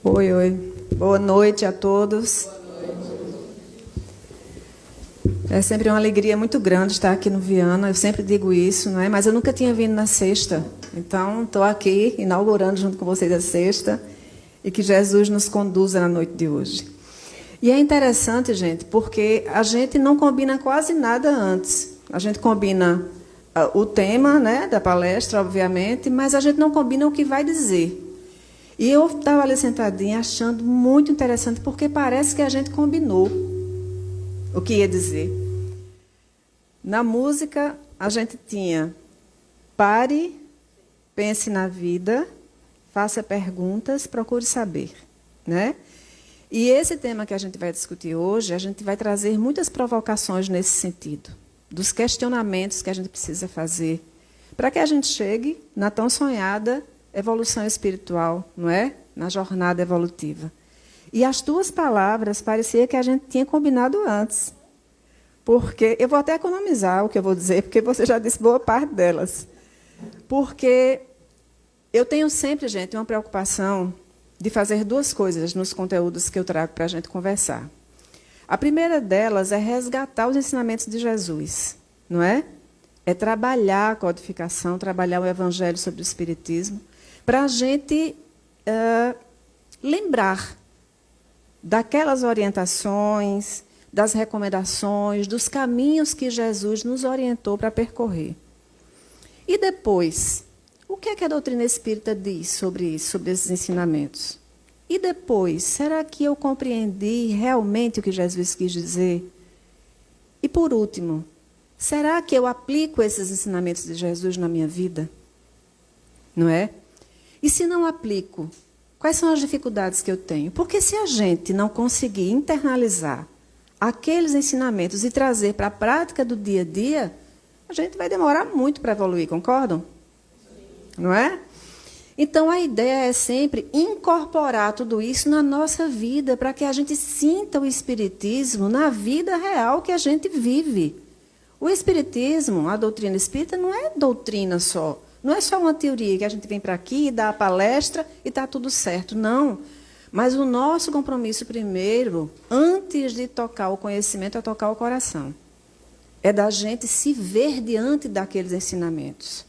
Oi, oi. Boa noite a todos. É sempre uma alegria muito grande estar aqui no Viana. Eu sempre digo isso, não é? Mas eu nunca tinha vindo na sexta. Então, estou aqui inaugurando junto com vocês a sexta e que Jesus nos conduza na noite de hoje. E é interessante, gente, porque a gente não combina quase nada antes. A gente combina o tema, né, da palestra, obviamente, mas a gente não combina o que vai dizer. E eu estava ali sentadinha achando muito interessante, porque parece que a gente combinou o que ia dizer. Na música, a gente tinha pare, pense na vida, faça perguntas, procure saber, né? E esse tema que a gente vai discutir hoje, a gente vai trazer muitas provocações nesse sentido, dos questionamentos que a gente precisa fazer, para que a gente chegue na tão sonhada evolução espiritual, não é? Na jornada evolutiva. E as tuas palavras parecia que a gente tinha combinado antes. Porque eu vou até economizar o que eu vou dizer, porque você já disse boa parte delas. Porque eu tenho sempre, gente, uma preocupação de fazer duas coisas nos conteúdos que eu trago para a gente conversar. A primeira delas é resgatar os ensinamentos de Jesus, não é? É trabalhar a codificação, trabalhar o evangelho sobre o espiritismo, para a gente lembrar daquelas orientações, das recomendações, dos caminhos que Jesus nos orientou para percorrer. E depois, o que é que a doutrina espírita diz sobre isso, sobre esses ensinamentos? E depois, será que eu compreendi realmente o que Jesus quis dizer? E por último, será que eu aplico esses ensinamentos de Jesus na minha vida? Não é? E se não aplico, quais são as dificuldades que eu tenho? Porque se a gente não conseguir internalizar aqueles ensinamentos e trazer para a prática do dia a dia, a gente vai demorar muito para evoluir, concordam? Não é? Então, a ideia é sempre incorporar tudo isso na nossa vida, para que a gente sinta o espiritismo na vida real que a gente vive. O espiritismo, a doutrina espírita, não é doutrina só. Não é só uma teoria que a gente vem para aqui, dá a palestra e está tudo certo. Não. Mas o nosso compromisso primeiro, antes de tocar o conhecimento, é tocar o coração. É da gente se ver diante daqueles ensinamentos.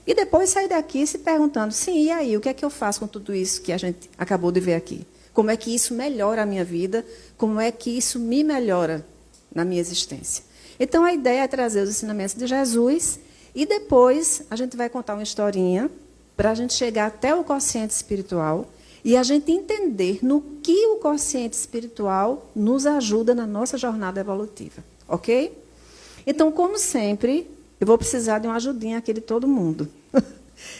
E depois sair daqui se perguntando, sim, e aí, o que é que eu faço com tudo isso que a gente acabou de ver aqui? Como é que isso melhora a minha vida? Como é que isso me melhora na minha existência? Então, a ideia é trazer os ensinamentos de Jesus e depois a gente vai contar uma historinha para a gente chegar até o quociente espiritual e a gente entender no que o quociente espiritual nos ajuda na nossa jornada evolutiva. Ok? Então, como sempre, eu vou precisar de uma ajudinha aqui de todo mundo.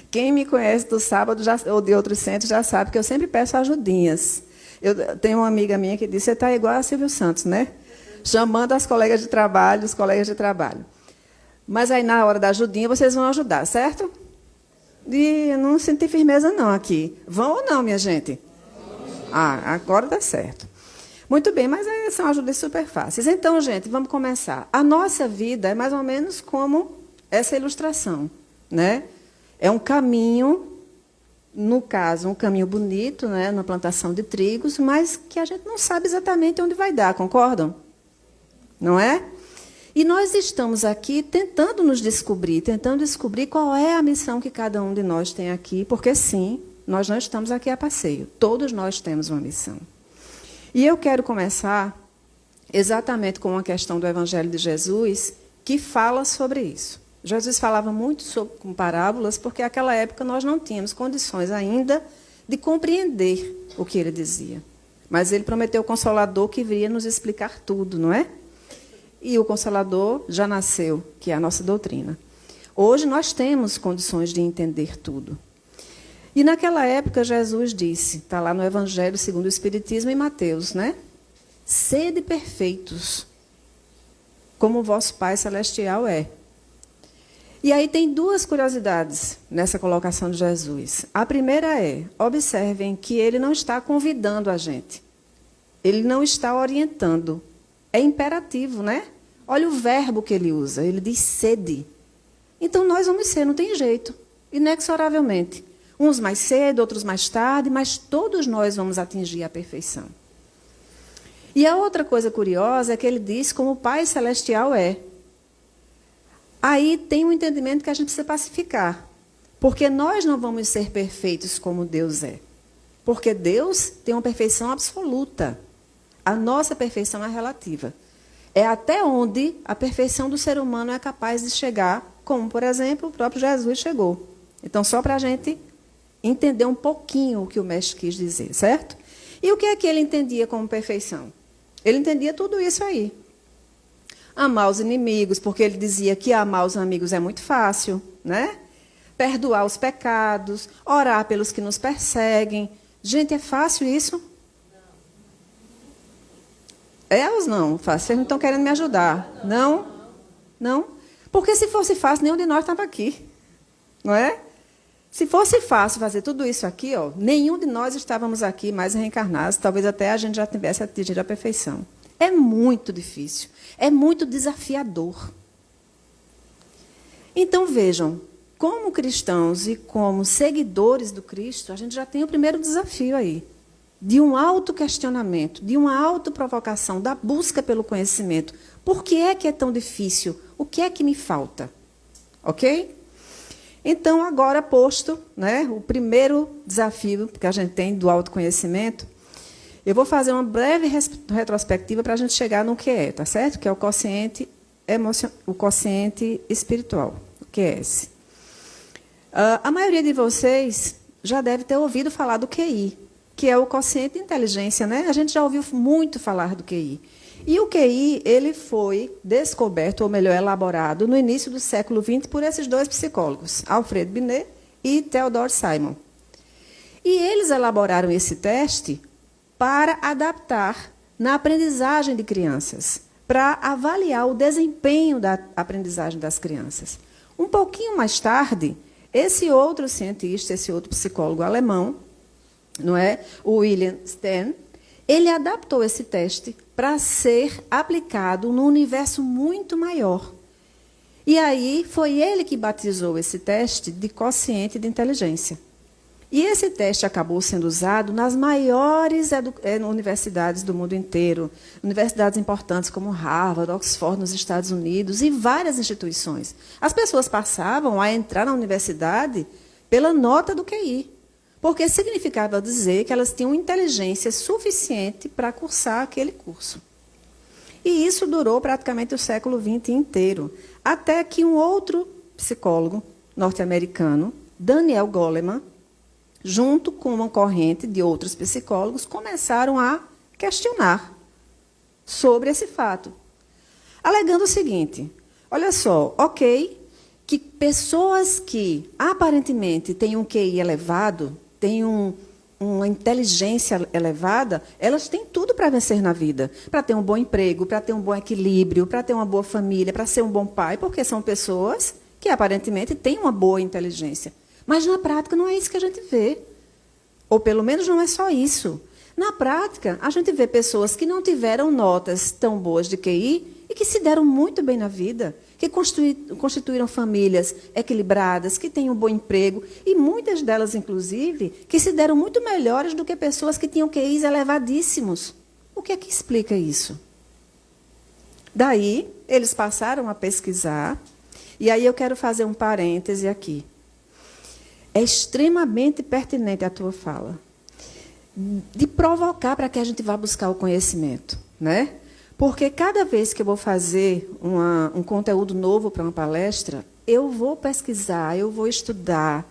Quem me conhece do sábado ou de outros centros já sabe que eu sempre peço ajudinhas. Eu tenho uma amiga minha que disse, você está igual a Silvio Santos, né? Chamando as colegas de trabalho, os colegas de trabalho. Mas aí, na hora da ajudinha, vocês vão ajudar, certo? E eu não senti firmeza, não, aqui. Vão ou não, minha gente? Ah, agora dá certo. Muito bem, mas são ajudas super fáceis. Então, gente, vamos começar. A nossa vida é mais ou menos como essa ilustração, né? É um caminho, no caso, um caminho bonito, né, na plantação de trigos, mas que a gente não sabe exatamente onde vai dar, concordam? Não é? E nós estamos aqui tentando nos descobrir, tentando descobrir qual é a missão que cada um de nós tem aqui, porque, sim, nós não estamos aqui a passeio. Todos nós temos uma missão. E eu quero começar exatamente com uma questão do Evangelho de Jesus, que fala sobre isso. Jesus falava muito com parábolas, porque naquela época nós não tínhamos condições ainda de compreender o que ele dizia. Mas ele prometeu o Consolador que viria nos explicar tudo, não é? E o Consolador já nasceu, que é a nossa doutrina. Hoje nós temos condições de entender tudo. E naquela época Jesus disse, está lá no Evangelho segundo o Espiritismo em Mateus, né? Sede perfeitos, como o vosso Pai Celestial é. E aí tem duas curiosidades nessa colocação de Jesus. A primeira é, observem que ele não está convidando a gente. Ele não está orientando. É imperativo, né? Olha o verbo que ele usa. Ele diz sede. Então, nós vamos ser, não tem jeito. Inexoravelmente. Uns mais cedo, outros mais tarde, mas todos nós vamos atingir a perfeição. E a outra coisa curiosa é que ele diz como o Pai Celestial é. Aí tem um entendimento que a gente precisa pacificar. Porque nós não vamos ser perfeitos como Deus é. Porque Deus tem uma perfeição absoluta. A nossa perfeição é relativa. É até onde a perfeição do ser humano é capaz de chegar, como, por exemplo, o próprio Jesus chegou. Então, só para a gente entender um pouquinho o que o mestre quis dizer, certo? E o que é que ele entendia como perfeição? Ele entendia tudo isso aí. Amar os inimigos, porque ele dizia que amar os amigos é muito fácil, né? Perdoar os pecados, orar pelos que nos perseguem. Gente, é fácil isso? É ou não? Fácil. Vocês não estão querendo me ajudar? Não? Não? Porque se fosse fácil, nenhum de nós estava aqui. Não é? Se fosse fácil fazer tudo isso aqui, ó, nenhum de nós estávamos aqui mais reencarnados, talvez até a gente já tivesse atingido a perfeição. É muito difícil, é muito desafiador. Então, vejam, como cristãos e como seguidores do Cristo, a gente já tem o primeiro desafio aí, de um autoquestionamento, de uma autoprovocação, da busca pelo conhecimento. Por que é tão difícil? O que é que me falta? Ok? Então, agora posto, né, o primeiro desafio que a gente tem do autoconhecimento, eu vou fazer uma breve retrospectiva para a gente chegar no que é, tá certo? Que é o quociente espiritual, o QS. A maioria de vocês já deve ter ouvido falar do QI, que é o quociente de inteligência, né? A gente já ouviu muito falar do QI. E o QI, ele foi descoberto, ou melhor, elaborado, no início do século XX por esses dois psicólogos, Alfred Binet e Theodore Simon. E eles elaboraram esse teste para adaptar na aprendizagem de crianças, para avaliar o desempenho da aprendizagem das crianças. Um pouquinho mais tarde, esse outro cientista, esse outro psicólogo alemão, não é, o William Stern, ele adaptou esse teste para ser aplicado num universo muito maior. E aí foi ele que batizou esse teste de quociente de inteligência. E esse teste acabou sendo usado nas maiores universidades do mundo inteiro, universidades importantes como Harvard, Oxford, nos Estados Unidos, e várias instituições. As pessoas passavam a entrar na universidade pela nota do QI, porque significava dizer que elas tinham inteligência suficiente para cursar aquele curso. E isso durou praticamente o século XX inteiro, até que um outro psicólogo norte-americano, Daniel Goleman, junto com uma corrente de outros psicólogos, começaram a questionar sobre esse fato, alegando o seguinte: olha só, ok, que pessoas que aparentemente têm um QI elevado, têm uma inteligência elevada, elas têm tudo para vencer na vida, para ter um bom emprego, para ter um bom equilíbrio, para ter uma boa família, para ser um bom pai, porque são pessoas que aparentemente têm uma boa inteligência. Mas na prática não é isso que a gente vê. Ou pelo menos não é só isso. Na prática, a gente vê pessoas que não tiveram notas tão boas de QI e que se deram muito bem na vida, que constituíram famílias equilibradas, que têm um bom emprego, e muitas delas, inclusive, que se deram muito melhores do que pessoas que tinham QIs elevadíssimos. O que é que explica isso? Daí, eles passaram a pesquisar, e aí eu quero fazer um parêntese aqui. É extremamente pertinente a tua fala, de provocar para que a gente vá buscar o conhecimento, né? Porque cada vez que eu vou fazer um conteúdo novo para uma palestra, eu vou pesquisar, eu vou estudar,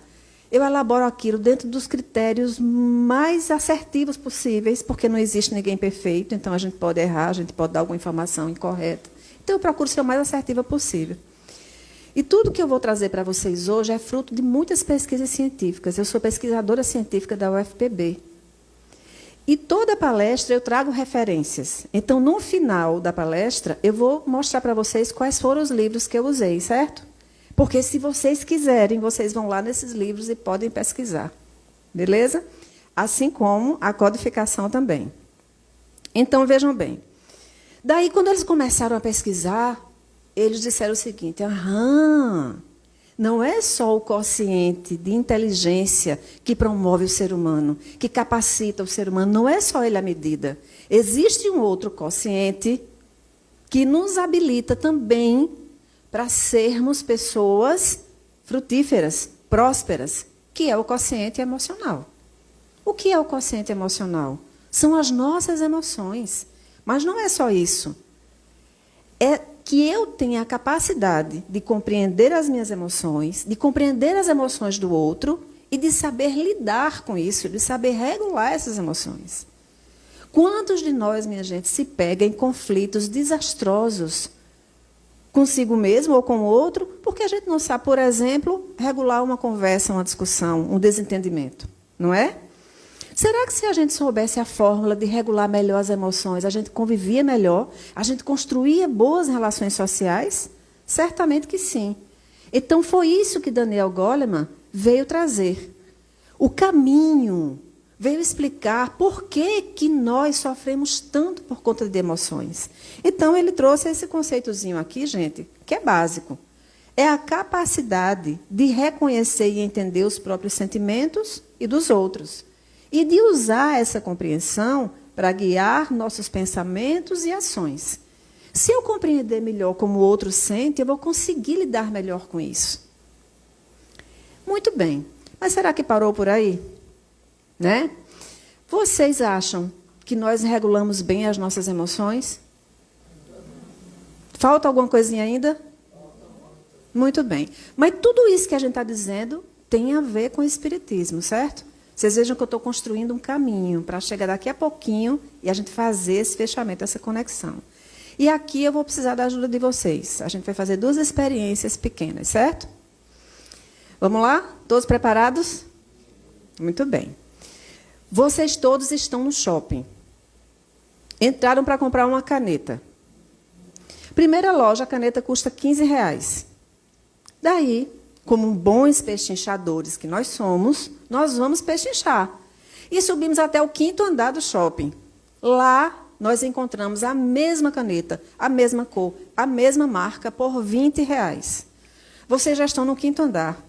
eu elaboro aquilo dentro dos critérios mais assertivos possíveis, porque não existe ninguém perfeito, então a gente pode errar, a gente pode dar alguma informação incorreta. Então eu procuro ser o mais assertiva possível. E tudo que eu vou trazer para vocês hoje é fruto de muitas pesquisas científicas. Eu sou pesquisadora científica da UFPB. E toda palestra eu trago referências. Então, no final da palestra, eu vou mostrar para vocês quais foram os livros que eu usei, certo? Porque, se vocês quiserem, vocês vão lá nesses livros e podem pesquisar. Beleza? Assim como a codificação também. Então, vejam bem. Daí, quando eles começaram a pesquisar, eles disseram o seguinte: Não é só o quociente de inteligência que promove o ser humano, que capacita o ser humano, não é só ele a medida. Existe um outro quociente que nos habilita também para sermos pessoas frutíferas, prósperas, que é o quociente emocional. O que é o quociente emocional? São as nossas emoções. Mas não é só isso. É que eu tenha a capacidade de compreender as minhas emoções, de compreender as emoções do outro e de saber lidar com isso, de saber regular essas emoções. Quantos de nós, minha gente, se pega em conflitos desastrosos consigo mesmo ou com o outro, porque a gente não sabe, por exemplo, regular uma conversa, uma discussão, um desentendimento, não é? Será que se a gente soubesse a fórmula de regular melhor as emoções, a gente convivia melhor, a gente construía boas relações sociais? Certamente que sim. Então, foi isso que Daniel Goleman veio trazer. O caminho, veio explicar por que nós sofremos tanto por conta de emoções. Então, ele trouxe esse conceitozinho aqui, gente, que é básico. É a capacidade de reconhecer e entender os próprios sentimentos e dos outros. E de usar essa compreensão para guiar nossos pensamentos e ações. Se eu compreender melhor como o outro sente, eu vou conseguir lidar melhor com isso. Muito bem. Mas será que parou por aí? Né? Vocês acham que nós regulamos bem as nossas emoções? Falta alguma coisinha ainda? Muito bem. Mas tudo isso que a gente está dizendo tem a ver com o Espiritismo, certo? Vocês vejam que eu estou construindo um caminho para chegar daqui a pouquinho e a gente fazer esse fechamento, essa conexão. E aqui eu vou precisar da ajuda de vocês. A gente vai fazer 2 experiências pequenas, certo? Vamos lá? Todos preparados? Muito bem. Vocês todos estão no shopping. Entraram para comprar uma caneta. Primeira loja, a caneta custa R$15. Daí, como bons pechinchadores que nós somos, nós vamos pechinchar. E subimos até o 5º andar do shopping. Lá, nós encontramos a mesma caneta, a mesma cor, a mesma marca, por R$20. Vocês já estão no 5º andar.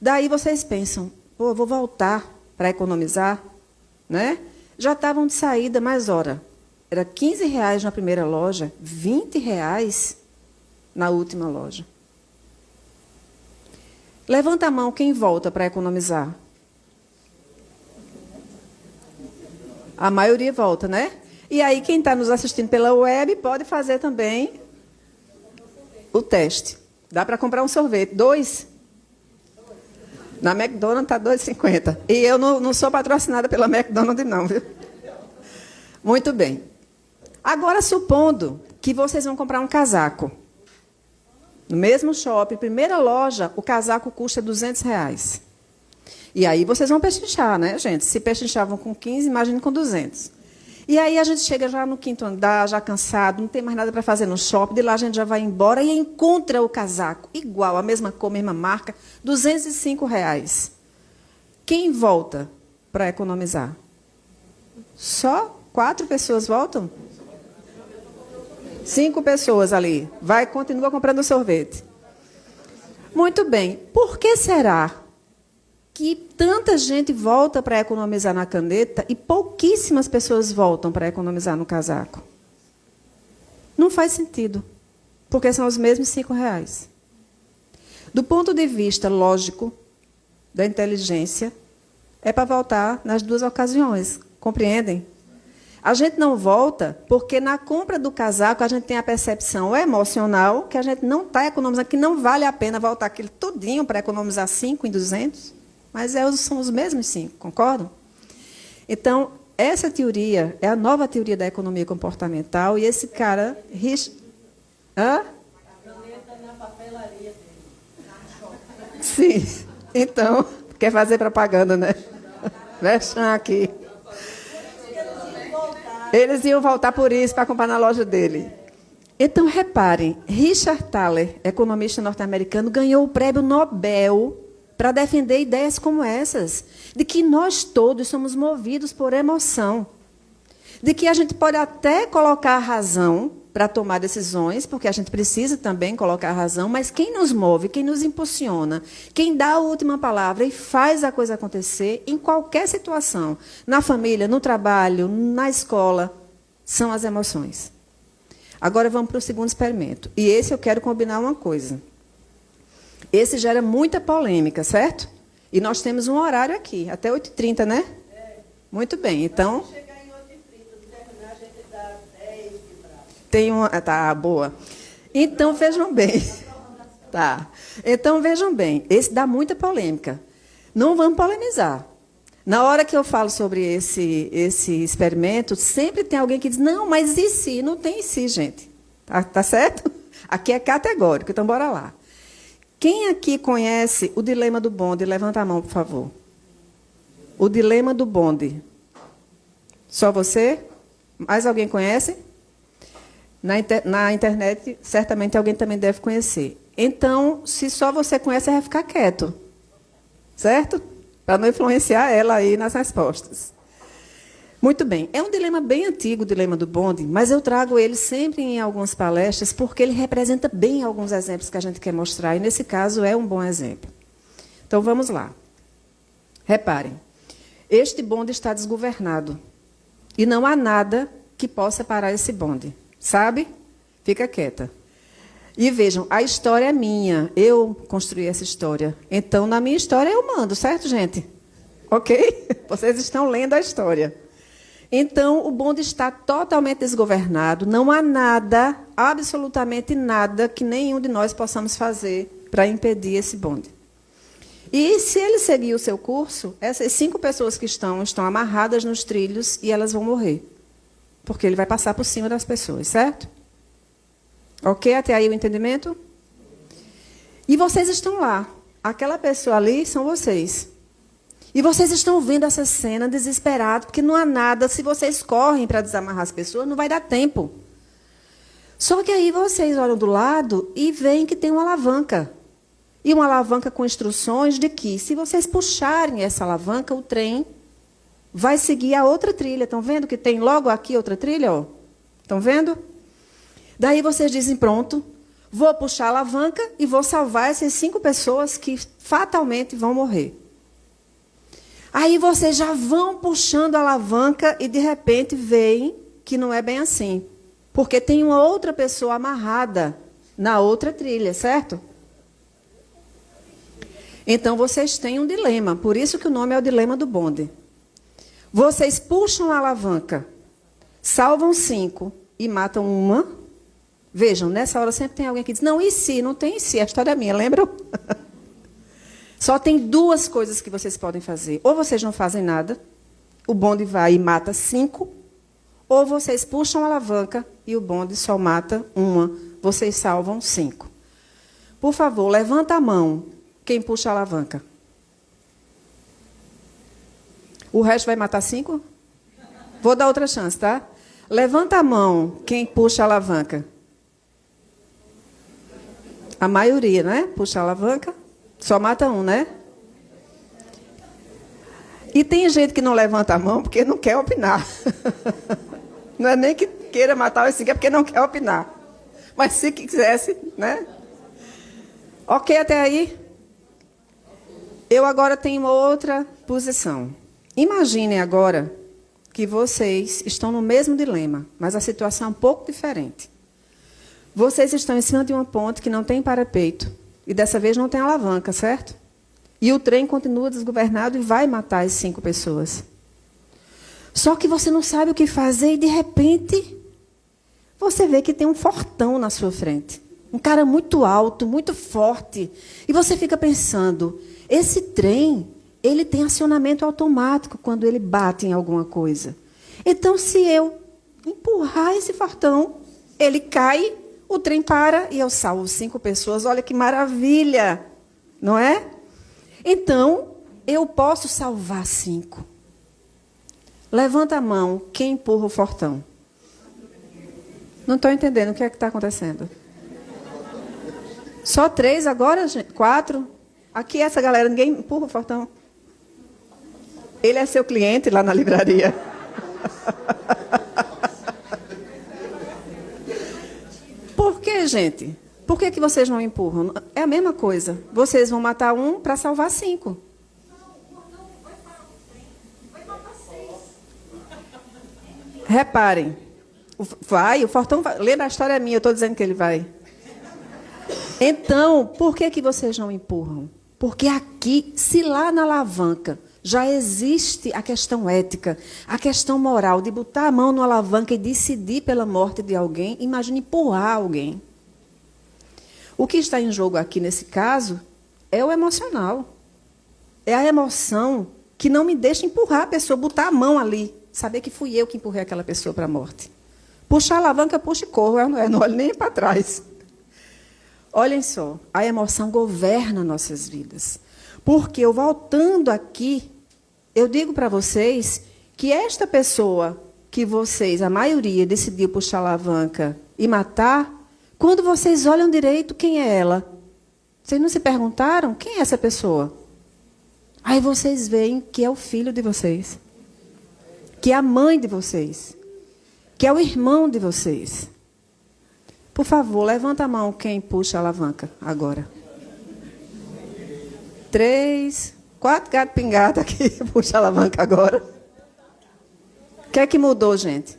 Daí vocês pensam, pô, eu vou voltar para economizar, né? Já estavam de saída, mas, ora, era R$15 na primeira loja, R$20 na última loja. Levanta a mão quem volta para economizar. A maioria volta, né? E aí, quem está nos assistindo pela web pode fazer também o teste. Dá para comprar um sorvete. 2? Na McDonald's está R$2,50. E eu não sou patrocinada pela McDonald's, não, viu? Muito bem. Agora, supondo que vocês vão comprar um casaco. No mesmo shopping, primeira loja, o casaco custa R$200. E aí vocês vão pechinchar, né, gente? Se pechinchavam com 15, imagine com 200. E aí a gente chega já no 5º andar, já cansado, não tem mais nada para fazer no shopping, de lá a gente já vai embora e encontra o casaco, igual, a mesma cor, mesma marca, R$205. Quem volta para economizar? Só 4 pessoas voltam? 5 pessoas ali. Continua comprando sorvete. Muito bem. Por que será que tanta gente volta para economizar na caneta e pouquíssimas pessoas voltam para economizar no casaco? Não faz sentido. Porque são os mesmos R$5. Do ponto de vista lógico, da inteligência, é para voltar nas 2 ocasiões. Compreendem? A gente não volta porque na compra do casaco a gente tem a percepção emocional que a gente não está economizando, que não vale a pena voltar aquele tudinho para economizar 5 em 200, mas são os mesmos 5, concordam? Então, essa teoria é a nova teoria da economia comportamental e esse cara... Hã? Sim, então, quer fazer propaganda, né? Vexam aqui. Eles iam voltar por isso para comprar na loja dele. Então, reparem, Richard Thaler, economista norte-americano, ganhou o prêmio Nobel para defender ideias como essas, de que nós todos somos movidos por emoção, de que a gente pode até colocar a razão para tomar decisões, porque a gente precisa também colocar a razão, mas quem nos move, quem nos impulsiona, quem dá a última palavra e faz a coisa acontecer em qualquer situação, na família, no trabalho, na escola, são as emoções. Agora vamos para o segundo experimento. E esse eu quero combinar uma coisa. Esse gera muita polêmica, certo? E nós temos um horário aqui, até 8h30, né? Muito bem, então... Tem uma... Tá, boa. Então, vejam bem. Tá. Então, vejam bem. Esse dá muita polêmica. Não vamos polemizar. Na hora que eu falo sobre esse experimento, sempre tem alguém que diz, não, mas e se? Não tem e se, gente. Tá certo? Aqui é categórico, então bora lá. Quem aqui conhece o dilema do bonde? Levanta a mão, por favor. O dilema do bonde. Só você? Mais alguém conhece? Na internet, certamente alguém também deve conhecer. Então, se só você conhece, vai ficar quieto. Certo? Para não influenciar ela aí nas respostas. Muito bem. É um dilema bem antigo, o dilema do bonde, mas eu trago ele sempre em algumas palestras, porque ele representa bem alguns exemplos que a gente quer mostrar, e, nesse caso, é um bom exemplo. Então, vamos lá. Reparem. Este bonde está desgovernado. E não há nada que possa parar esse bonde. Sabe? Fica quieta. E vejam, a história é minha. Eu construí essa história. Então, na minha história, eu mando, certo, gente? Ok? Vocês estão lendo a história. Então, o bonde está totalmente desgovernado. Não há nada, absolutamente nada, que nenhum de nós possamos fazer para impedir esse bonde. E se ele seguir o seu curso, essas 5 pessoas que estão amarradas nos trilhos e elas vão morrer. Porque ele vai passar por cima das pessoas, certo? Ok? Até aí o entendimento? E vocês estão lá. Aquela pessoa ali são vocês. E vocês estão vendo essa cena desesperados, porque não há nada. Se vocês correm para desamarrar as pessoas, não vai dar tempo. Só que aí vocês olham do lado e veem que tem uma alavanca. E uma alavanca com instruções de que, se vocês puxarem essa alavanca, o trem vai seguir a outra trilha. Estão vendo que tem logo aqui outra trilha? Ó? Estão vendo? Daí vocês dizem, pronto, vou puxar a alavanca e vou salvar essas 5 pessoas que fatalmente vão morrer. Aí vocês já vão puxando a alavanca e, de repente, veem que não é bem assim. Porque tem uma outra pessoa amarrada na outra trilha, certo? Então, vocês têm um dilema. Por isso que o nome é o dilema do bonde. Vocês puxam a alavanca, salvam 5 e matam uma. Vejam, nessa hora sempre tem alguém que diz, não, e se? Não tem e se, a história é minha, lembram? Só tem 2 coisas que vocês podem fazer. Ou vocês não fazem nada, o bonde vai e mata 5, ou vocês puxam a alavanca e o bonde só mata uma. Vocês salvam 5. Por favor, levanta a mão quem puxa a alavanca. O resto vai matar 5? Vou dar outra chance, tá? Levanta a mão quem puxa a alavanca. A maioria, né? Puxa a alavanca. Só mata um, né? E tem gente que não levanta a mão porque não quer opinar. Não é nem que queira matar os 5, é porque não quer opinar. Mas se quisesse, né? Ok até aí? Eu agora tenho uma outra posição. Imaginem agora que vocês estão no mesmo dilema, mas a situação é um pouco diferente. Vocês estão em cima de uma ponte que não tem parapeito. E dessa vez não tem alavanca, certo? E o trem continua desgovernado e vai matar as 5 pessoas. Só que você não sabe o que fazer e, de repente, você vê que tem um fortão na sua frente. Um cara muito alto, muito forte. E você fica pensando, esse trem, ele tem acionamento automático quando ele bate em alguma coisa. Então, se eu empurrar esse fortão, ele cai, o trem para e eu salvo 5 pessoas. Olha que maravilha, não é? Então, eu posso salvar 5. Levanta a mão, quem empurra o fortão? Não estou entendendo o que é que está acontecendo. Só 3 agora, gente? 4? Aqui essa galera, ninguém empurra o fortão. Ele é seu cliente lá na livraria. gente, por que vocês não empurram? É a mesma coisa. Vocês vão matar um para salvar 5. Reparem. O Fortão vai. Lembra, a história é minha, eu estou dizendo que ele vai. Então, por que vocês não empurram? Porque aqui, se lá na alavanca já existe a questão ética, a questão moral de botar a mão na alavanca e decidir pela morte de alguém, imagine empurrar alguém. O que está em jogo aqui nesse caso é o emocional. É a emoção que não me deixa empurrar a pessoa, botar a mão ali, saber que fui eu que empurrei aquela pessoa para a morte. Puxar a alavanca, puxa e corro, não olho nem para trás. Olhem só, a emoção governa nossas vidas. Porque eu voltando aqui, eu digo para vocês que esta pessoa que vocês, a maioria, decidiu puxar a alavanca e matar, quando vocês olham direito, quem é ela? Vocês não se perguntaram quem é essa pessoa? Aí vocês veem que é o filho de vocês, que é a mãe de vocês, que é o irmão de vocês. Por favor, levanta a mão quem puxa a alavanca agora. 3, 4 gatos pingados aqui, puxa a alavanca agora. O que é que mudou, gente?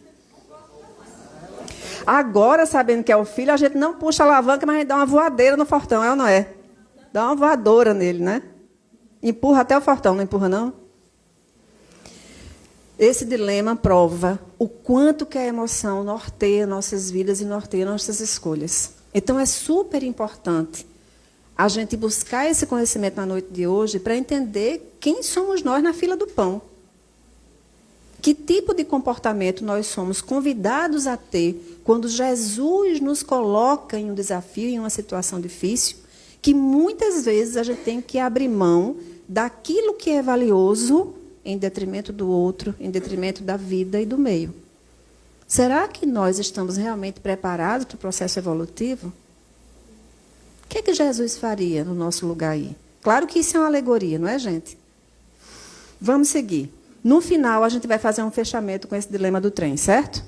Agora, sabendo que é o filho, a gente não puxa a alavanca, mas a gente dá uma voadeira no Fortão, é ou não é? Dá uma voadora nele, né? Empurra até o Fortão, não empurra, não? Esse dilema prova o quanto que a emoção norteia nossas vidas e norteia nossas escolhas. Então, é super importante a gente buscar esse conhecimento na noite de hoje para entender quem somos nós na fila do pão. Que tipo de comportamento nós somos convidados a ter quando Jesus nos coloca em um desafio, em uma situação difícil, que muitas vezes a gente tem que abrir mão daquilo que é valioso em detrimento do outro, em detrimento da vida e do meio. Será que nós estamos realmente preparados para o processo evolutivo? O que é que Jesus faria no nosso lugar aí? Claro que isso é uma alegoria, não é, gente? Vamos seguir. No final, a gente vai fazer um fechamento com esse dilema do trem, certo?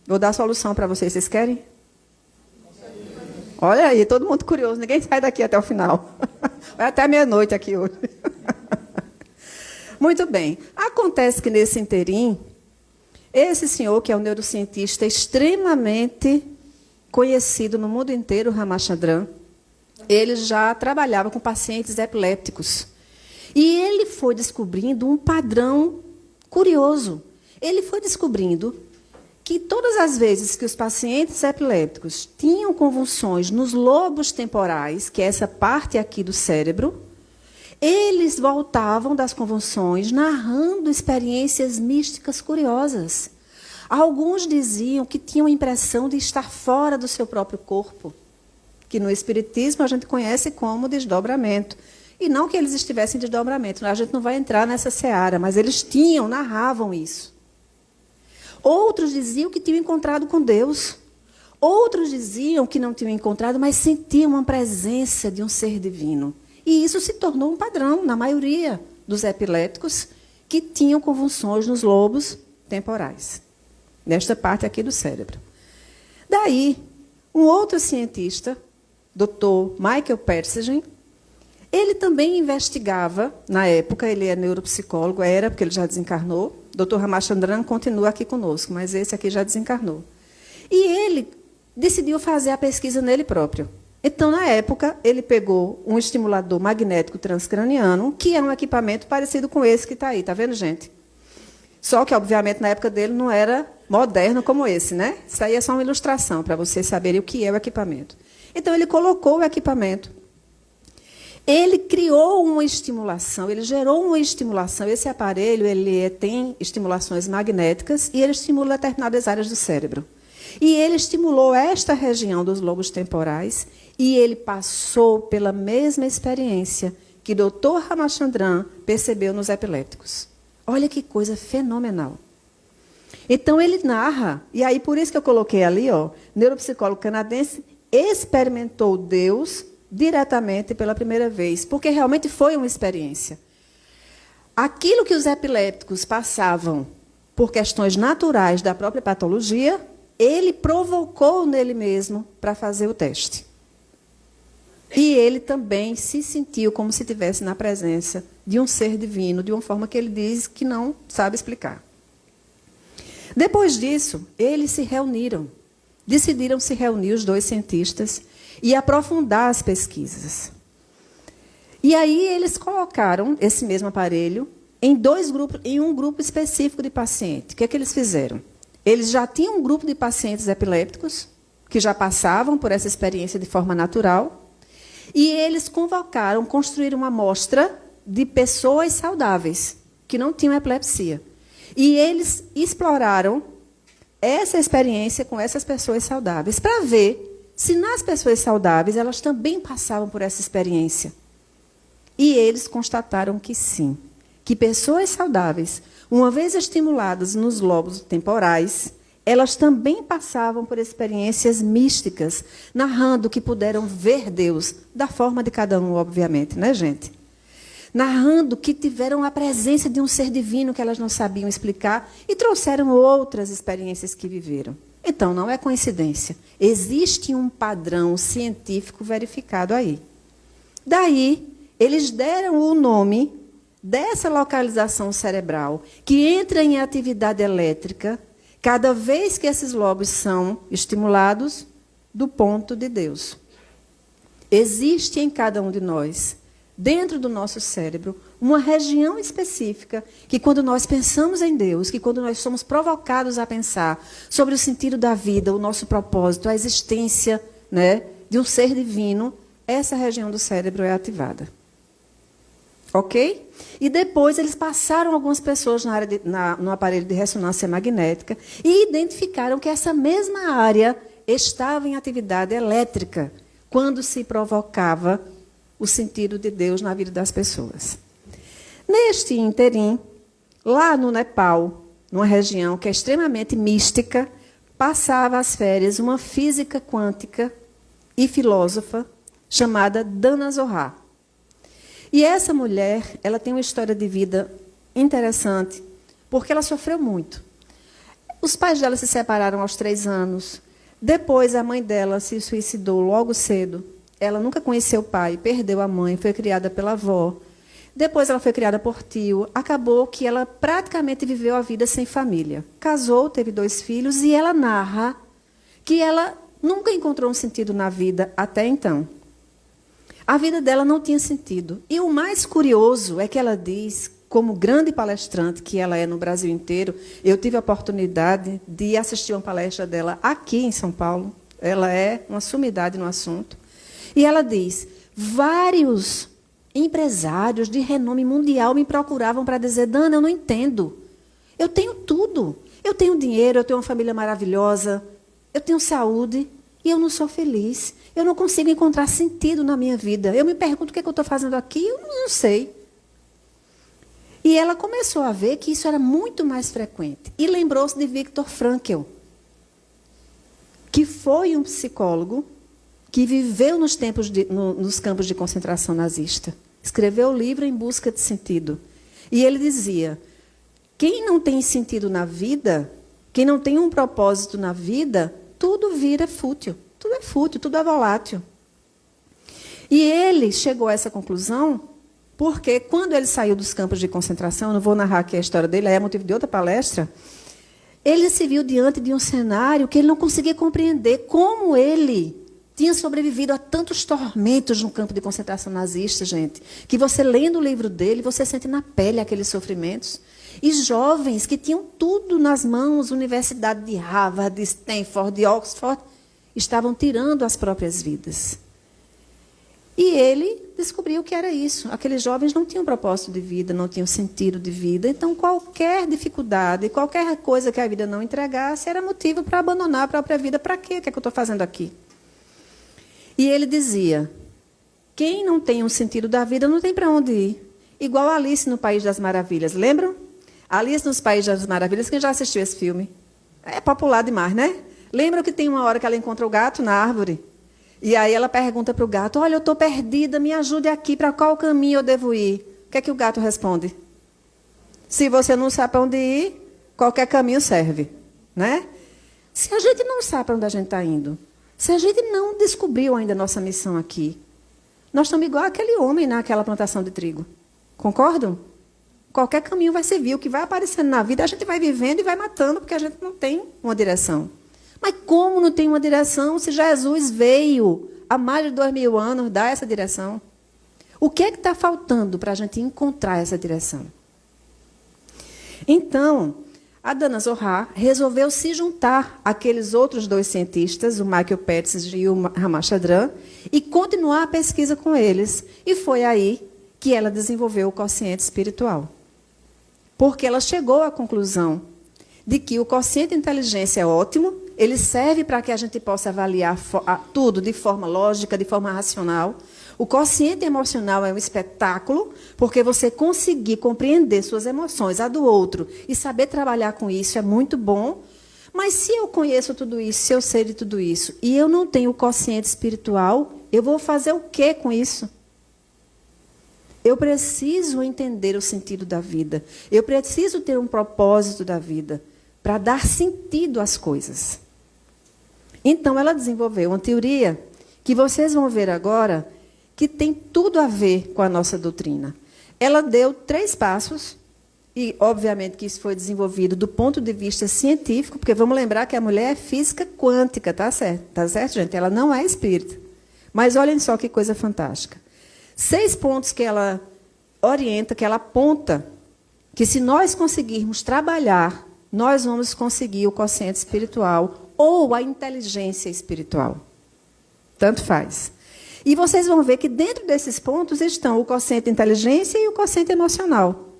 Vou dar a solução para vocês. Vocês querem? Olha aí, todo mundo curioso. Ninguém sai daqui até o final. Vai até meia-noite aqui hoje. Muito bem. Acontece que, nesse interim, esse senhor, que é um neurocientista extremamente conhecido no mundo inteiro, Ramachandran, ele já trabalhava com pacientes epilépticos. E ele foi descobrindo um padrão curioso. Ele foi descobrindo que todas as vezes que os pacientes epilépticos tinham convulsões nos lobos temporais, que é essa parte aqui do cérebro, eles voltavam das convulsões narrando experiências místicas curiosas. Alguns diziam que tinham a impressão de estar fora do seu próprio corpo, que no Espiritismo a gente conhece como desdobramento. E não que eles estivessem em desdobramento, a gente não vai entrar nessa seara, mas eles narravam isso. Outros diziam que tinham encontrado com Deus. Outros diziam que não tinham encontrado, mas sentiam uma presença de um ser divino. E isso se tornou um padrão na maioria dos epiléticos que tinham convulsões nos lobos temporais, nesta parte aqui do cérebro. Daí, um outro cientista, Dr. Michael Persigen, ele também investigava, na época, ele é neuropsicólogo, porque ele já desencarnou. Dr. Ramachandran continua aqui conosco, mas esse aqui já desencarnou. E ele decidiu fazer a pesquisa nele próprio. Então, na época, ele pegou um estimulador magnético transcraniano, que é um equipamento parecido com esse que está aí, está vendo, gente? Só que, obviamente, na época dele não era moderno como esse, né? Isso aí é só uma ilustração, para vocês saberem o que é o equipamento. Então, ele colocou o equipamento. Ele criou uma estimulação, ele gerou uma estimulação. Esse aparelho tem estimulações magnéticas e ele estimula determinadas áreas do cérebro. E ele estimulou esta região dos lobos temporais e ele passou pela mesma experiência que o Dr. Ramachandran percebeu nos epilépticos. Olha que coisa fenomenal. Então, ele narra, e aí por isso que eu coloquei ali, neuropsicólogo canadense experimentou Deus diretamente pela primeira vez, porque realmente foi uma experiência. Aquilo que os epilépticos passavam por questões naturais da própria patologia, ele provocou nele mesmo para fazer o teste. E ele também se sentiu como se estivesse na presença de um ser divino, de uma forma que ele diz que não sabe explicar. Depois disso, eles se reuniram. Decidiram se reunir, os dois cientistas, e aprofundar as pesquisas. E aí eles colocaram esse mesmo aparelho em dois grupos, em um grupo específico de pacientes. O que é que eles fizeram? Eles já tinham um grupo de pacientes epilépticos, que já passavam por essa experiência de forma natural, e eles convocaram, construíram uma amostra de pessoas saudáveis, que não tinham epilepsia. E eles exploraram essa experiência com essas pessoas saudáveis, para ver se nas pessoas saudáveis elas também passavam por essa experiência. E eles constataram que sim, que pessoas saudáveis, uma vez estimuladas nos lobos temporais, elas também passavam por experiências místicas, narrando que puderam ver Deus, da forma de cada um, obviamente, né, gente? Narrando que tiveram a presença de um ser divino que elas não sabiam explicar e trouxeram outras experiências que viveram. Então, não é coincidência. Existe um padrão científico verificado aí. Daí, eles deram o nome dessa localização cerebral, que entra em atividade elétrica cada vez que esses lobos são estimulados, do ponto de Deus. Existe em cada um de nós, dentro do nosso cérebro, uma região específica que, quando nós pensamos em Deus, que quando nós somos provocados a pensar sobre o sentido da vida, o nosso propósito, a existência, né, de um ser divino, essa região do cérebro é ativada. Ok? E depois eles passaram algumas pessoas no aparelho de ressonância magnética e identificaram que essa mesma área estava em atividade elétrica quando se provocava o sentido de Deus na vida das pessoas. Neste ínterim, lá no Nepal, numa região que é extremamente mística, passava as férias uma física quântica e filósofa chamada Dana Zohar. E essa mulher, ela tem uma história de vida interessante, porque ela sofreu muito. Os pais dela se separaram aos 3 anos. Depois, a mãe dela se suicidou logo cedo. Ela nunca conheceu o pai, perdeu a mãe, foi criada pela avó. Depois, ela foi criada por tio. Acabou que ela praticamente viveu a vida sem família. Casou, teve 2 filhos, e ela narra que ela nunca encontrou um sentido na vida até então. A vida dela não tinha sentido. E o mais curioso é que ela diz, como grande palestrante que ela é no Brasil inteiro, eu tive a oportunidade de assistir uma palestra dela aqui em São Paulo. Ela é uma sumidade no assunto. E ela diz, vários empresários de renome mundial me procuravam para dizer, Dana, eu não entendo. Eu tenho tudo. Eu tenho dinheiro, eu tenho uma família maravilhosa, eu tenho saúde e eu não sou feliz. Eu não consigo encontrar sentido na minha vida. Eu me pergunto o que é que eu estou fazendo aqui, eu não sei. E ela começou a ver que isso era muito mais frequente. E lembrou-se de Viktor Frankl, que foi um psicólogo que viveu nos campos de concentração nazista. Escreveu o livro Em Busca de Sentido. E ele dizia, quem não tem sentido na vida, quem não tem um propósito na vida, tudo vira fútil. Tudo é fútil, tudo é volátil. E ele chegou a essa conclusão porque, quando ele saiu dos campos de concentração, eu não vou narrar aqui a história dele, é motivo de outra palestra, ele se viu diante de um cenário que ele não conseguia compreender como ele tinha sobrevivido a tantos tormentos no campo de concentração nazista, gente, que você, lendo o livro dele, você sente na pele aqueles sofrimentos. E jovens que tinham tudo nas mãos, Universidade de Harvard, de Stanford, de Oxford, estavam tirando as próprias vidas. E ele descobriu que era isso. Aqueles jovens não tinham propósito de vida, não tinham sentido de vida. Então, qualquer dificuldade, qualquer coisa que a vida não entregasse, era motivo para abandonar a própria vida. Para quê? O que é que eu estou fazendo aqui? E ele dizia, quem não tem um sentido da vida não tem para onde ir. Igual Alice no País das Maravilhas. Lembram? Alice nos País das Maravilhas, quem já assistiu esse filme? É popular demais, né? Lembra que tem uma hora que ela encontra o gato na árvore? E aí ela pergunta para o gato, olha, eu estou perdida, me ajude aqui, para qual caminho eu devo ir? O que é que o gato responde? Se você não sabe para onde ir, qualquer caminho serve. Né? Se a gente não sabe para onde a gente está indo, se a gente não descobriu ainda a nossa missão aqui, nós estamos igual aquele homem naquela plantação de trigo. Concordam? Qualquer caminho vai servir. O que vai aparecendo na vida, a gente vai vivendo e vai matando, porque a gente não tem uma direção. Mas como não tem uma direção se Jesus veio há mais de 2000 anos dar essa direção? O que é que está faltando para a gente encontrar essa direção? Então, a Dana Zohar resolveu se juntar àqueles outros 2 cientistas, o Michael Pettis e o Ramachandran, e continuar a pesquisa com eles. E foi aí que ela desenvolveu o quociente espiritual. Porque ela chegou à conclusão de que o quociente de inteligência é ótimo, ele serve para que a gente possa avaliar tudo de forma lógica, de forma racional. O quociente emocional é um espetáculo, porque você conseguir compreender suas emoções, a do outro, e saber trabalhar com isso é muito bom. Mas se eu conheço tudo isso, se eu sei de tudo isso, e eu não tenho o quociente espiritual, eu vou fazer o quê com isso? Eu preciso entender o sentido da vida. Eu preciso ter um propósito da vida para dar sentido às coisas. Então, ela desenvolveu uma teoria que vocês vão ver agora que tem tudo a ver com a nossa doutrina. Ela deu 3 passos, e, obviamente, que isso foi desenvolvido do ponto de vista científico, porque vamos lembrar que a mulher é física quântica, tá certo, gente? Ela não é espírita. Mas olhem só que coisa fantástica. 6 pontos que ela orienta, que ela aponta, que se nós conseguirmos trabalhar, nós vamos conseguir o quociente espiritual ou a inteligência espiritual. Tanto faz. E vocês vão ver que dentro desses pontos estão o quociente de inteligência e o quociente emocional.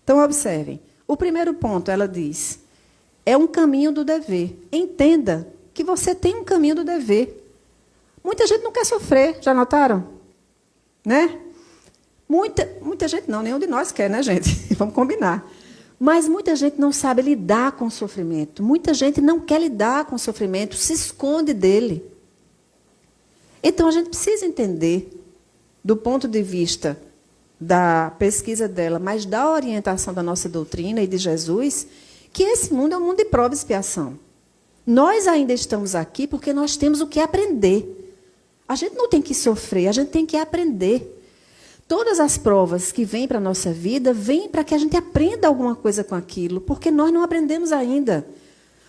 Então, observem. O primeiro ponto, ela diz, é um caminho do dever. Entenda que você tem um caminho do dever. Muita gente não quer sofrer, já notaram? Né? Muita gente não, nenhum de nós quer, né, gente? Vamos combinar. Mas muita gente não sabe lidar com o sofrimento. Muita gente não quer lidar com o sofrimento, se esconde dele. Então, a gente precisa entender, do ponto de vista da pesquisa dela, mas da orientação da nossa doutrina e de Jesus, que esse mundo é um mundo de prova e expiação. Nós ainda estamos aqui porque nós temos o que aprender. A gente não tem que sofrer, a gente tem que aprender. Todas as provas que vêm para a nossa vida, vêm para que a gente aprenda alguma coisa com aquilo, porque nós não aprendemos ainda.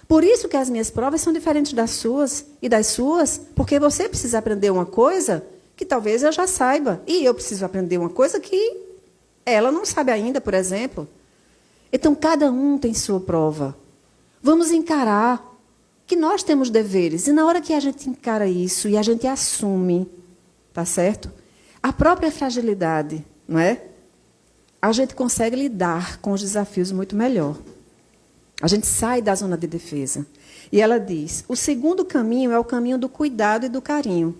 Por isso que as minhas provas são diferentes das suas e das suas, porque você precisa aprender uma coisa que talvez eu já saiba, e eu preciso aprender uma coisa que ela não sabe ainda, por exemplo. Então, cada um tem sua prova. Vamos encarar que nós temos deveres, e na hora que a gente encara isso e a gente assume, tá certo? A própria fragilidade, não é? A gente consegue lidar com os desafios muito melhor. A gente sai da zona de defesa. E ela diz, o segundo caminho é o caminho do cuidado e do carinho.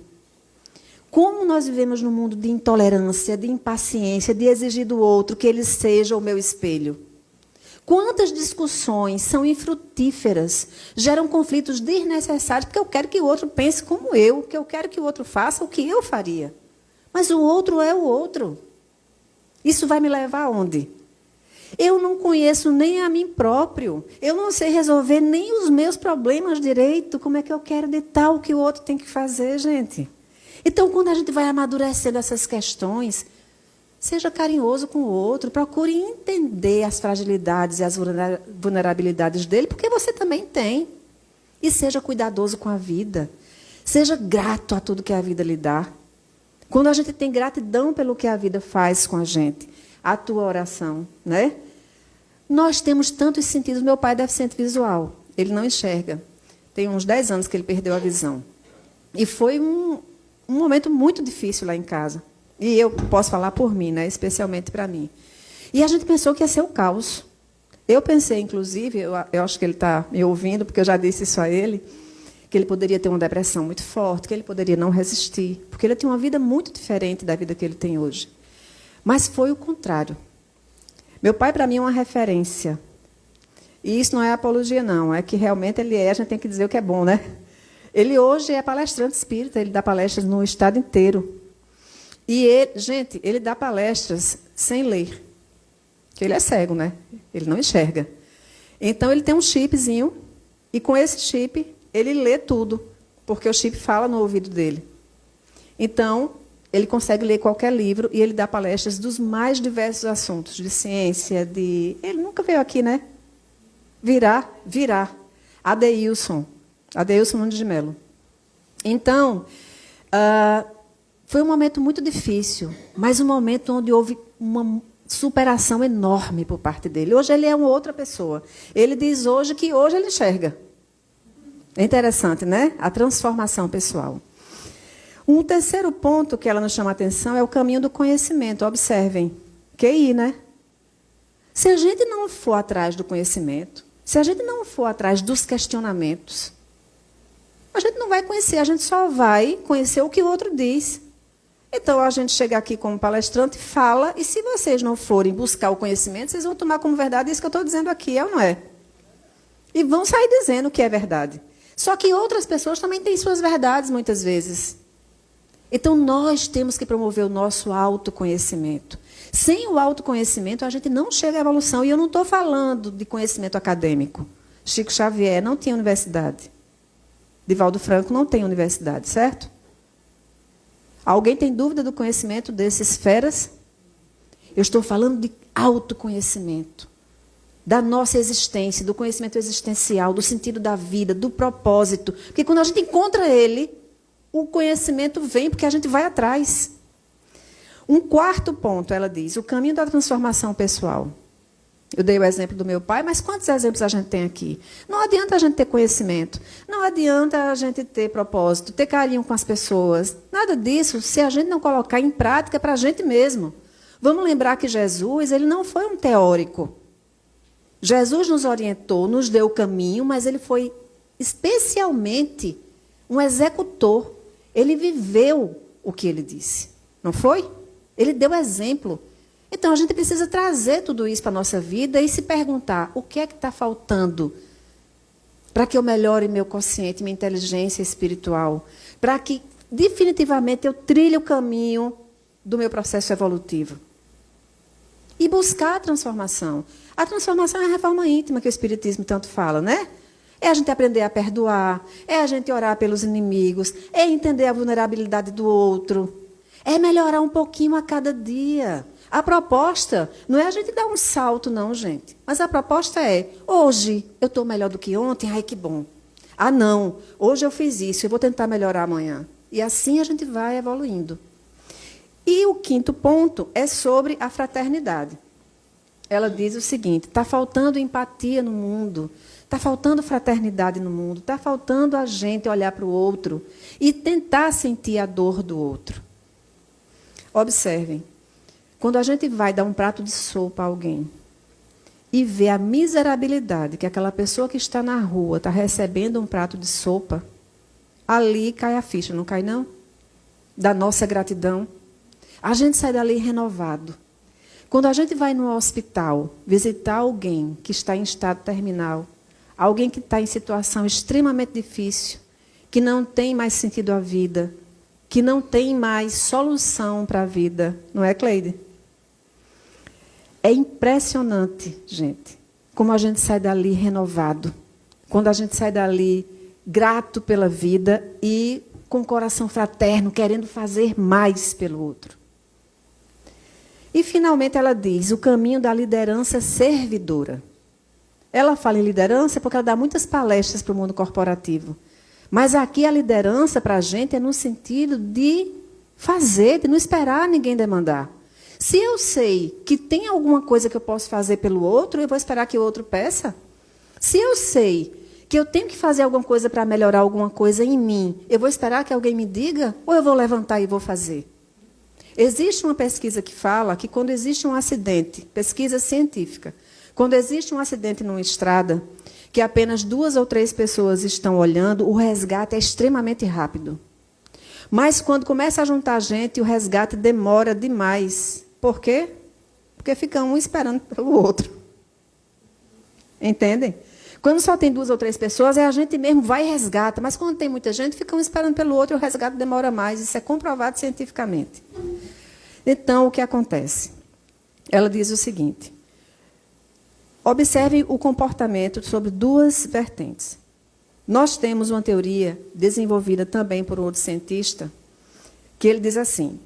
Como nós vivemos num mundo de intolerância, de impaciência, de exigir do outro que ele seja o meu espelho? Quantas discussões são infrutíferas, geram conflitos desnecessários, porque eu quero que o outro pense como eu, que eu quero que o outro faça o que eu faria. Mas o outro é o outro. Isso vai me levar aonde? Eu não conheço nem a mim próprio. Eu não sei resolver nem os meus problemas direito. Como é que eu quero ditar o que o outro tem que fazer, gente? Então, quando a gente vai amadurecendo essas questões, seja carinhoso com o outro, procure entender as fragilidades e as vulnerabilidades dele, porque você também tem. E seja cuidadoso com a vida. Seja grato a tudo que a vida lhe dá. Quando a gente tem gratidão pelo que a vida faz com a gente, a tua oração, né? Nós temos tantos sentidos. Meu pai é deficiente visual, ele não enxerga. Tem uns 10 anos que ele perdeu a visão. E foi um momento muito difícil lá em casa. E eu posso falar por mim, né? Especialmente para mim. E a gente pensou que ia ser o caos. Eu pensei, inclusive, eu acho que ele está me ouvindo, porque eu já disse isso a ele, que ele poderia ter uma depressão muito forte, que ele poderia não resistir, porque ele tinha uma vida muito diferente da vida que ele tem hoje. Mas foi o contrário. Meu pai, para mim, é uma referência. E isso não é apologia, não. É que realmente ele é, a gente tem que dizer o que é bom, né? Ele hoje é palestrante espírita, ele dá palestras no estado inteiro. E ele, gente, ele dá palestras sem ler. Porque ele é cego, né? Ele não enxerga. Então, ele tem um chipzinho E com esse chip, ele lê tudo, porque o chip fala no ouvido dele. Então, ele consegue ler qualquer livro e ele dá palestras dos mais diversos assuntos, de ciência, de... Ele nunca veio aqui, né? Virá. Adeilson Nunes de Mello. Então, foi um momento muito difícil, mas um momento onde houve uma superação enorme por parte dele. Hoje ele é uma outra pessoa. Ele diz hoje que hoje ele enxerga. É interessante, né? A transformação pessoal. Um terceiro ponto que ela nos chama a atenção é o caminho do conhecimento. Observem. QI, né? Se a gente não for atrás do conhecimento, se a gente não for atrás dos questionamentos, a gente não vai conhecer, a gente só vai conhecer o que o outro diz. Então, a gente chega aqui como palestrante, fala, e se vocês não forem buscar o conhecimento, vocês vão tomar como verdade isso que eu estou dizendo aqui, é ou não é? E vão sair dizendo que é verdade. Só que outras pessoas também têm suas verdades, muitas vezes. Então, nós temos que promover o nosso autoconhecimento. Sem o autoconhecimento, a gente não chega à evolução. E eu não estou falando de conhecimento acadêmico. Chico Xavier não tinha universidade. Divaldo Franco não tem universidade, certo? Alguém tem dúvida do conhecimento desses feras? Eu estou falando de autoconhecimento. Da nossa existência, do conhecimento existencial, do sentido da vida, do propósito. Porque quando a gente encontra ele, o conhecimento vem porque a gente vai atrás. Um quarto ponto, ela diz, o caminho da transformação pessoal. Eu dei o exemplo do meu pai, mas quantos exemplos a gente tem aqui? Não adianta a gente ter conhecimento, não adianta a gente ter propósito, ter carinho com as pessoas. Nada disso se a gente não colocar em prática para a gente mesmo. Vamos lembrar que Jesus, ele não foi um teórico. Jesus nos orientou, nos deu o caminho, mas ele foi especialmente um executor. Ele viveu o que ele disse, não foi? Ele deu exemplo. Então, a gente precisa trazer tudo isso para a nossa vida e se perguntar, o que é que está faltando para que eu melhore meu consciente, minha inteligência espiritual, para que, definitivamente, eu trilhe o caminho do meu processo evolutivo. E buscar a transformação. A transformação é a reforma íntima que o Espiritismo tanto fala, né? É a gente aprender a perdoar, é a gente orar pelos inimigos, é entender a vulnerabilidade do outro, é melhorar um pouquinho a cada dia. A proposta não é a gente dar um salto, não, gente. Mas a proposta é, hoje eu estou melhor do que ontem, ai que bom. Ah, não, hoje eu fiz isso, eu vou tentar melhorar amanhã. E assim a gente vai evoluindo. E o quinto ponto é sobre a fraternidade. Ela diz o seguinte, está faltando empatia no mundo, está faltando fraternidade no mundo, está faltando a gente olhar para o outro e tentar sentir a dor do outro. Observem, quando a gente vai dar um prato de sopa a alguém e vê a miserabilidade que aquela pessoa que está na rua está recebendo um prato de sopa, ali cai a ficha, não cai não? Da nossa gratidão. A gente sai dali renovado. Quando a gente vai no hospital visitar alguém que está em estado terminal, alguém que está em situação extremamente difícil, que não tem mais sentido à vida, que não tem mais solução para a vida, não é, Cleide? É impressionante, gente, como a gente sai dali renovado, quando a gente sai dali grato pela vida e com o coração fraterno, querendo fazer mais pelo outro. E, finalmente, ela diz o caminho da liderança servidora. Ela fala em liderança porque ela dá muitas palestras para o mundo corporativo. Mas aqui a liderança para a gente é no sentido de fazer, de não esperar ninguém demandar. Se eu sei que tem alguma coisa que eu posso fazer pelo outro, eu vou esperar que o outro peça. Se eu sei que eu tenho que fazer alguma coisa para melhorar alguma coisa em mim, eu vou esperar que alguém me diga ou eu vou levantar e vou fazer? Existe uma pesquisa que fala que quando existe um acidente, pesquisa científica, quando existe um acidente numa estrada, que apenas 2 ou 3 pessoas estão olhando, o resgate é extremamente rápido. Mas quando começa a juntar gente, o resgate demora demais. Por quê? Porque fica um esperando pelo outro. Entendem? Quando só tem 2 ou 3 pessoas, é a gente mesmo vai e resgata. Mas quando tem muita gente, fica um esperando pelo outro e o resgate demora mais. Isso é comprovado cientificamente. Então, o que acontece? Ela diz o seguinte. Observe o comportamento sobre 2 vertentes. Nós temos uma teoria desenvolvida também por um outro cientista, que ele diz assim: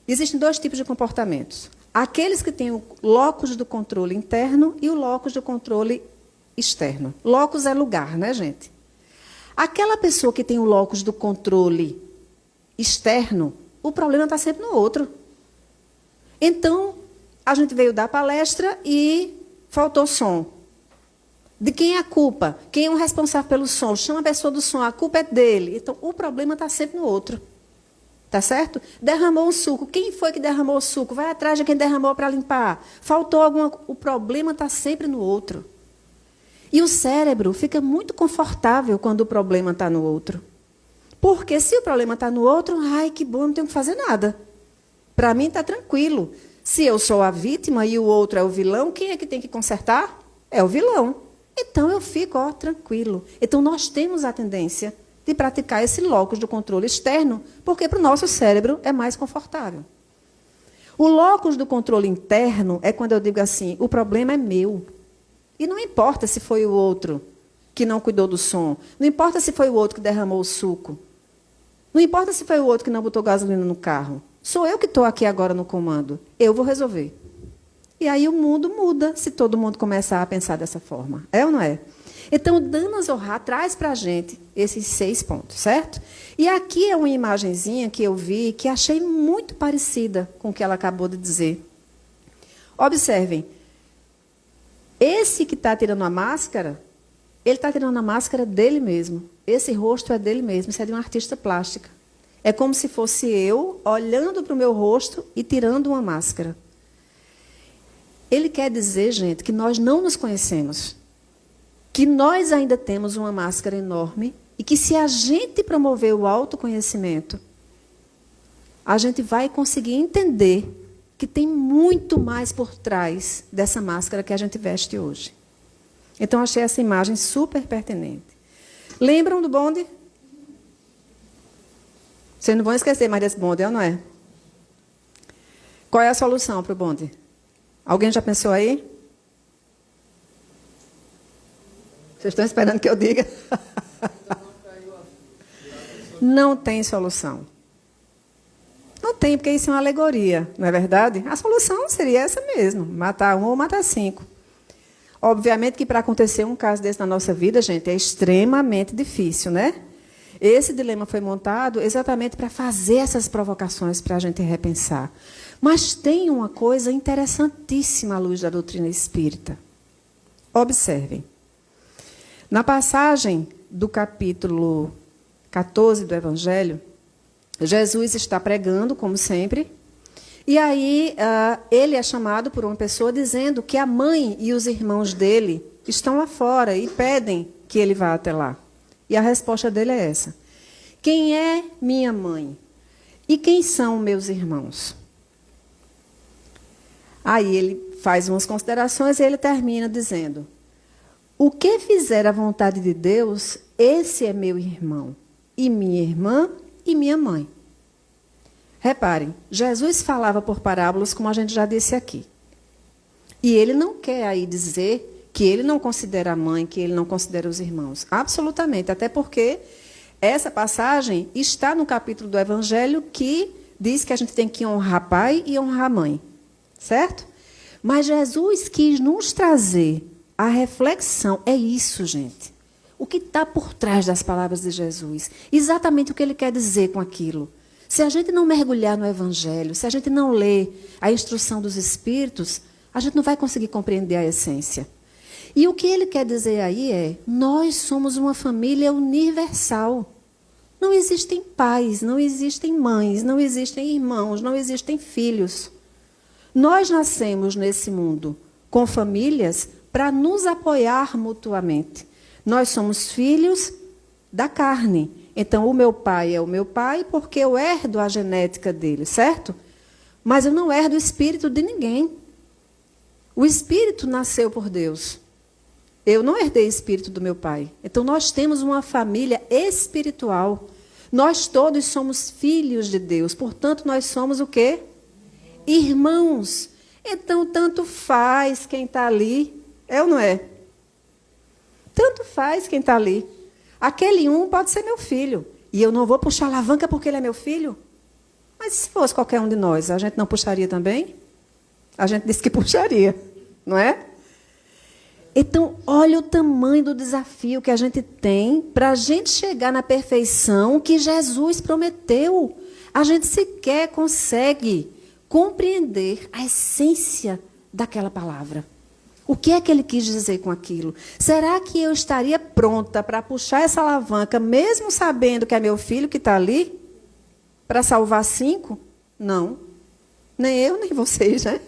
existem dois tipos de comportamentos. Aqueles que têm o locus do controle interno e o locus do controle externo. Locus é lugar, né, gente? Aquela pessoa que tem o locus do controle externo, o problema está sempre no outro. Então, a gente veio dar palestra e faltou som. De quem é a culpa? Quem é o responsável pelo som? Chama a pessoa do som, a culpa é dele. Então, o problema está sempre no outro. Tá certo? Derramou um suco. Quem foi que derramou o suco? Vai atrás de quem derramou para limpar. Faltou alguma... O problema está sempre no outro. E o cérebro fica muito confortável quando o problema está no outro. Porque se o problema está no outro, ai, que bom, não tenho que fazer nada. Para mim está tranquilo. Se eu sou a vítima e o outro é o vilão, quem é que tem que consertar? É o vilão. Então eu fico tranquilo. Então nós temos a tendência de praticar esse locus do controle externo, porque para o nosso cérebro é mais confortável. O locus do controle interno é quando eu digo assim: o problema é meu. E não importa se foi o outro que não cuidou do som, não importa se foi o outro que derramou o suco, não importa se foi o outro que não botou gasolina no carro. Sou eu que estou aqui agora no comando. Eu vou resolver. E aí o mundo muda se todo mundo começar a pensar dessa forma. É ou não é? Então, Dana Zohar traz para a gente esses 6 pontos, certo? E aqui é uma imagenzinha que eu vi que achei muito parecida com o que ela acabou de dizer. Observem. Esse que está tirando a máscara, ele está tirando a máscara dele mesmo. Esse rosto é dele mesmo, isso é de uma artista plástica. É como se fosse eu olhando para o meu rosto e tirando uma máscara. Ele quer dizer, gente, que nós não nos conhecemos. Que nós ainda temos uma máscara enorme e que se a gente promover o autoconhecimento, a gente vai conseguir entender que tem muito mais por trás dessa máscara que a gente veste hoje. Então, achei essa imagem super pertinente. Lembram do bonde? Vocês não vão esquecer mais desse bonde, não é? Qual é a solução para o bonde? Alguém já pensou aí? Vocês estão esperando que eu diga? Não tem solução. Não tem, porque isso é uma alegoria, não é verdade? A solução seria essa mesmo, matar 1 ou matar 5. Obviamente que para acontecer um caso desse na nossa vida, gente, é extremamente difícil, né? Esse dilema foi montado exatamente para fazer essas provocações para a gente repensar. Mas tem uma coisa interessantíssima à luz da doutrina espírita. Observem. Na passagem do capítulo 14 do Evangelho, Jesus está pregando, como sempre, e aí ele é chamado por uma pessoa dizendo que a mãe e os irmãos dele estão lá fora e pedem que ele vá até lá. E a resposta dele é essa: quem é minha mãe? E quem são meus irmãos? Aí ele faz umas considerações e ele termina dizendo: o que fizer a vontade de Deus, esse é meu irmão, e minha irmã e minha mãe. Reparem, Jesus falava por parábolas, como a gente já disse aqui. E ele não quer aí dizer que ele não considera a mãe, que ele não considera os irmãos. Absolutamente, até porque essa passagem está no capítulo do Evangelho que diz que a gente tem que honrar pai e honrar mãe. Certo? Mas Jesus quis nos trazer a reflexão. É isso, gente. O que está por trás das palavras de Jesus? Exatamente o que ele quer dizer com aquilo. Se a gente não mergulhar no Evangelho, se a gente não ler a instrução dos Espíritos, a gente não vai conseguir compreender a essência. E o que ele quer dizer aí é: nós somos uma família universal. Não existem pais, não existem mães, não existem irmãos, não existem filhos. Nós nascemos nesse mundo com famílias para nos apoiar mutuamente. Nós somos filhos da carne. Então, o meu pai é o meu pai porque eu herdo a genética dele, certo? Mas eu não herdo o espírito de ninguém. O espírito nasceu por Deus. Eu não herdei o espírito do meu pai. Então, nós temos uma família espiritual. Nós todos somos filhos de Deus. Portanto, nós somos o quê? Irmãos. Então, tanto faz quem está ali. É ou não é? Tanto faz quem está ali. Aquele um pode ser meu filho. E eu não vou puxar a alavanca porque ele é meu filho? Mas se fosse qualquer um de nós, a gente não puxaria também? A gente disse que puxaria, não é? Então, olha o tamanho do desafio que a gente tem para a gente chegar na perfeição que Jesus prometeu. A gente sequer consegue compreender a essência daquela palavra. O que é que ele quis dizer com aquilo? Será que eu estaria pronta para puxar essa alavanca, mesmo sabendo que é meu filho que está ali, para salvar 5? Não. Nem eu, nem vocês, né?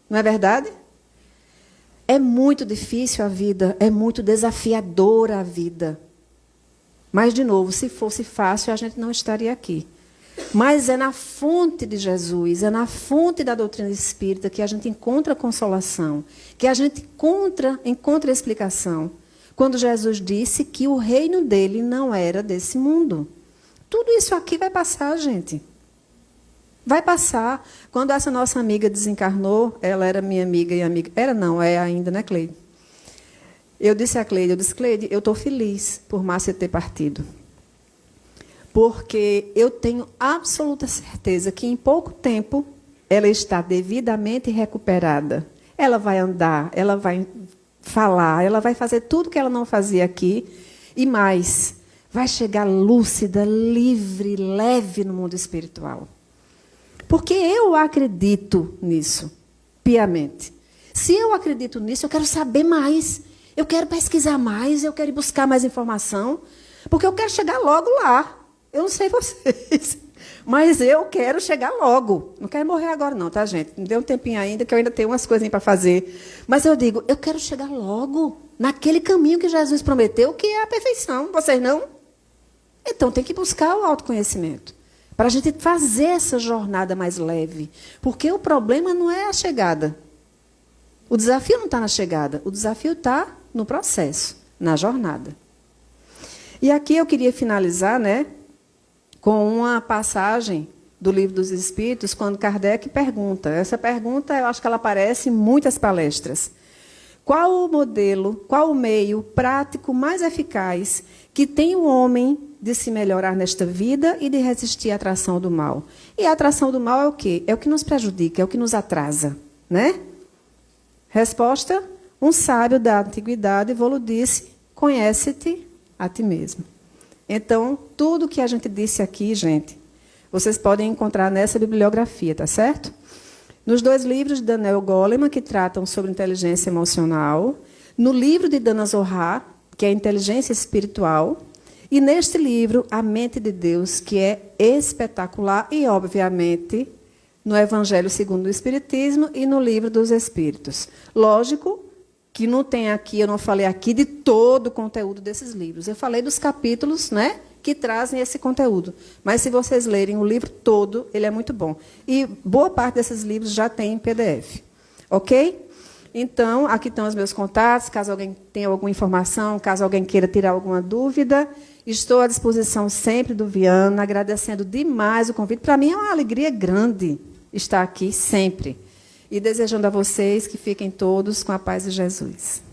Não é verdade? É muito difícil a vida, é muito desafiadora a vida. Mas, de novo, se fosse fácil, a gente não estaria aqui. Mas é na fonte de Jesus, é na fonte da doutrina espírita que a gente encontra consolação, que a gente encontra explicação. Quando Jesus disse que o reino dele não era desse mundo. Tudo isso aqui vai passar, gente. Vai passar. Quando essa nossa amiga desencarnou, ela era minha amiga e amiga. Era não, é ainda, né, Cleide? Eu disse a Cleide, Cleide, eu estou feliz por Márcia ter partido. Porque eu tenho absoluta certeza que em pouco tempo ela está devidamente recuperada. Ela vai andar, ela vai falar, ela vai fazer tudo que ela não fazia aqui e mais. Vai chegar lúcida, livre, leve no mundo espiritual. Porque eu acredito nisso, piamente. Se eu acredito nisso, eu quero saber mais. Eu quero pesquisar mais, eu quero ir buscar mais informação. Porque eu quero chegar logo lá. Eu não sei vocês, mas eu quero chegar logo. Não quero morrer agora não, tá, gente? Me dê um tempinho ainda, que eu ainda tenho umas coisinhas para fazer. Mas eu digo, eu quero chegar logo naquele caminho que Jesus prometeu, que é a perfeição. Vocês não? Então, tem que buscar o autoconhecimento. Para a gente fazer essa jornada mais leve. Porque o problema não é a chegada. O desafio não está na chegada. O desafio está no processo, na jornada. E aqui eu queria finalizar, né, com uma passagem do Livro dos Espíritos, quando Kardec pergunta. Essa pergunta, eu acho que ela aparece em muitas palestras. Qual o modelo, qual o meio prático mais eficaz que tem o homem de se melhorar nesta vida e de resistir à atração do mal? E a atração do mal é o quê? É o que nos prejudica, é o que nos atrasa, né? Resposta: um sábio da antiguidade vou-lhe disse, conhece-te a ti mesmo. Então, tudo que a gente disse aqui, gente, vocês podem encontrar nessa bibliografia, tá certo? Nos 2 livros de Daniel Goleman, que tratam sobre inteligência emocional, no livro de Dana Zohar, que é inteligência espiritual, e neste livro, A Mente de Deus, que é espetacular, e, obviamente, no Evangelho segundo o Espiritismo e no Livro dos Espíritos. Lógico que não tem aqui, eu não falei aqui de todo o conteúdo desses livros. Eu falei dos capítulos, né, que trazem esse conteúdo. Mas, se vocês lerem o livro todo, ele é muito bom. E boa parte desses livros já tem em PDF. Ok? Então, aqui estão os meus contatos, caso alguém tenha alguma informação, caso alguém queira tirar alguma dúvida. Estou à disposição sempre do Viana, agradecendo demais o convite. Para mim é uma alegria grande estar aqui sempre. E desejando a vocês que fiquem todos com a paz de Jesus.